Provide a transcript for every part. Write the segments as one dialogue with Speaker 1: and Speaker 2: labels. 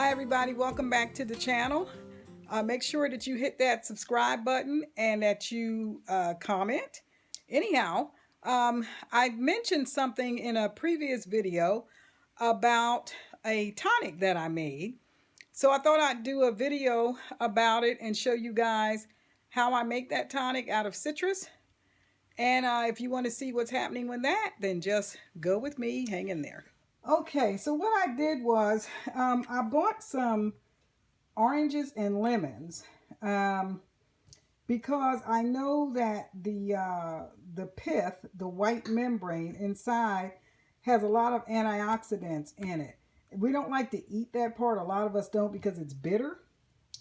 Speaker 1: Hi everybody, welcome back to the channel. Make sure that you hit that subscribe button and that you comment. Anyhow, I mentioned something in a previous video about a tonic that I made. So I thought I'd do a video about it and show you guys how I make that tonic out of citrus. And if you want to see what's happening with that, then just go with me, hang in there. Okay, so what I did was I bought some oranges and lemons because I know that the pith, the white membrane inside, has a lot of antioxidants in it. We don't like to eat that part. A lot of us don't because it's bitter.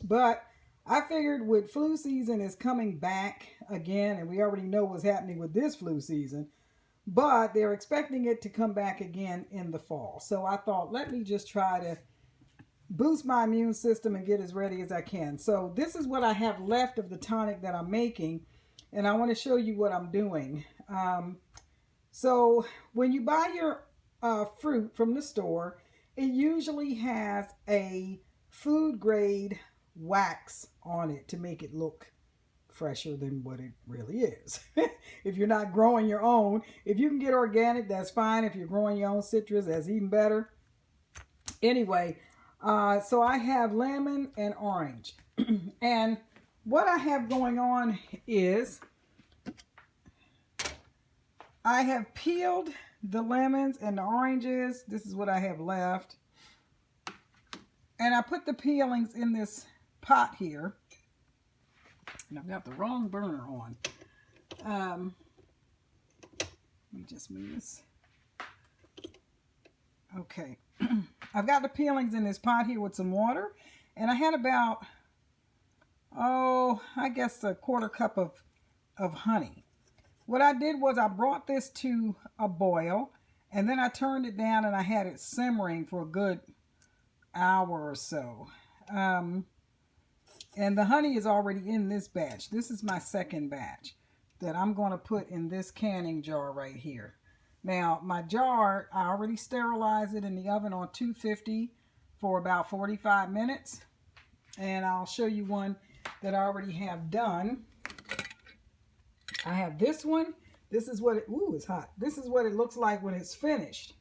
Speaker 1: But I figured with flu season is coming back again, and we already know what's happening with this flu season, but they're expecting it to come back again in the fall. So I thought, let me just try to boost my immune system and get as ready as I can. So this is what I have left of the tonic that I'm making, and I want to show you what I'm doing. So when you buy your fruit from the store, it usually has a food grade wax on it to make it look fresher than what it really is. If you're not growing your own, if you can get organic, that's fine. If you're growing your own citrus, that's even better. Anyway, so I have lemon and orange. And what I have going on is I have peeled the lemons and the oranges. This is what I have left. And I put the peelings in this pot here. And I've got the wrong burner on. Let me just move this. Okay. I've got the peelings in this pot here with some water. And I had about, I guess a quarter cup of honey. What I did was I brought this to a boil. And then I turned it down and I had it simmering for a good hour or so. And the honey is already in this batch. This is my second batch that I'm going to put in this canning jar right here. Now, my jar, I already sterilized it in the oven on 250 for about 45 minutes. And I'll show you one that I already have done. I have this one. This is what it, ooh, it's hot. This is what it looks like when it's finished.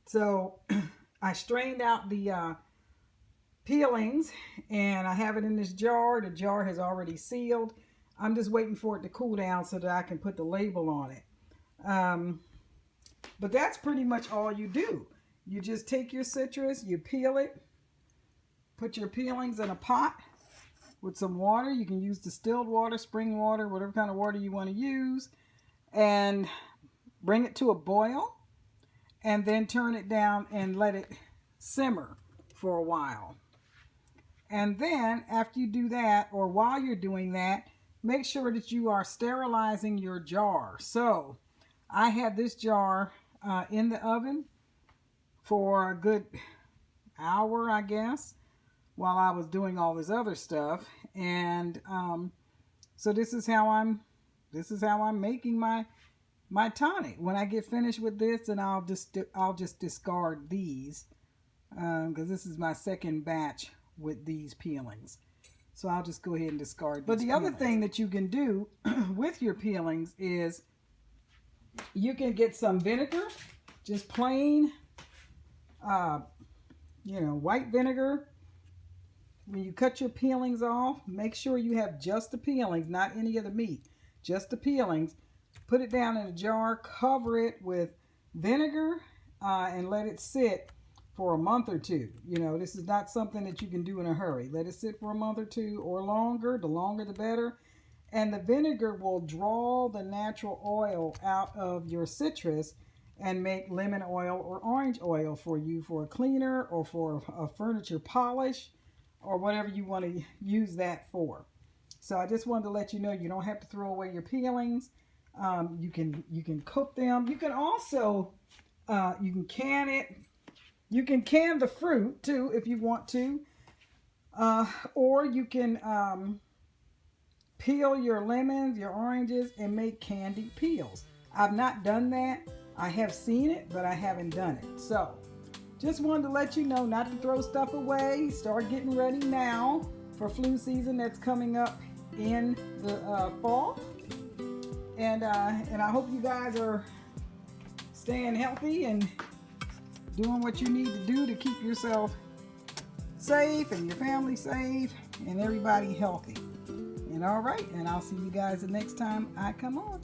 Speaker 1: So I strained out the peelings and I have it in this jar. The jar has already sealed. I'm just waiting for it to cool down so that I can put the label on it. But that's pretty much all you do. You just take your citrus, you peel it, put your peelings in a pot with some water. You can use distilled water, spring water, whatever kind of water you want to use, and bring it to a boil and then turn it down and let it simmer for a while. And then after you do that, or while you're doing that, make sure that you are sterilizing your jar. So I had this jar in the oven for a good hour, I guess, while I was doing all this other stuff. And so this is how I'm making my tonic. When I get finished with this, and I'll just discard these because this is my second batch with these peelings. So I'll just go ahead and discard. But the other thing that you can do with your peelings is you can get some vinegar, just plain, white vinegar. When you cut your peelings off, make sure you have just the peelings, not any of the meat, just the peelings. Put it down in a jar, cover it with vinegar, and let it sit for a month or two. You know, this is not something that you can do in a hurry. Let it sit for a month or two or longer. The longer the better. And the vinegar will draw the natural oil out of your citrus and make lemon oil or orange oil for you for a cleaner or for a furniture polish or whatever you want to use that for. So I just wanted to let you know you don't have to throw away your peelings. You can cook them. You can also you can can it. You can can the fruit too if you want to, or you can peel your lemons, your oranges, and make candied peels. I've not done that. I have seen it, but I haven't done it. So just wanted to let you know not to throw stuff away. Start getting ready now for flu season that's coming up in the fall. And I hope you guys are staying healthy and doing what you need to do to keep yourself safe and your family safe and everybody healthy. And all right, and I'll see you guys the next time I come on.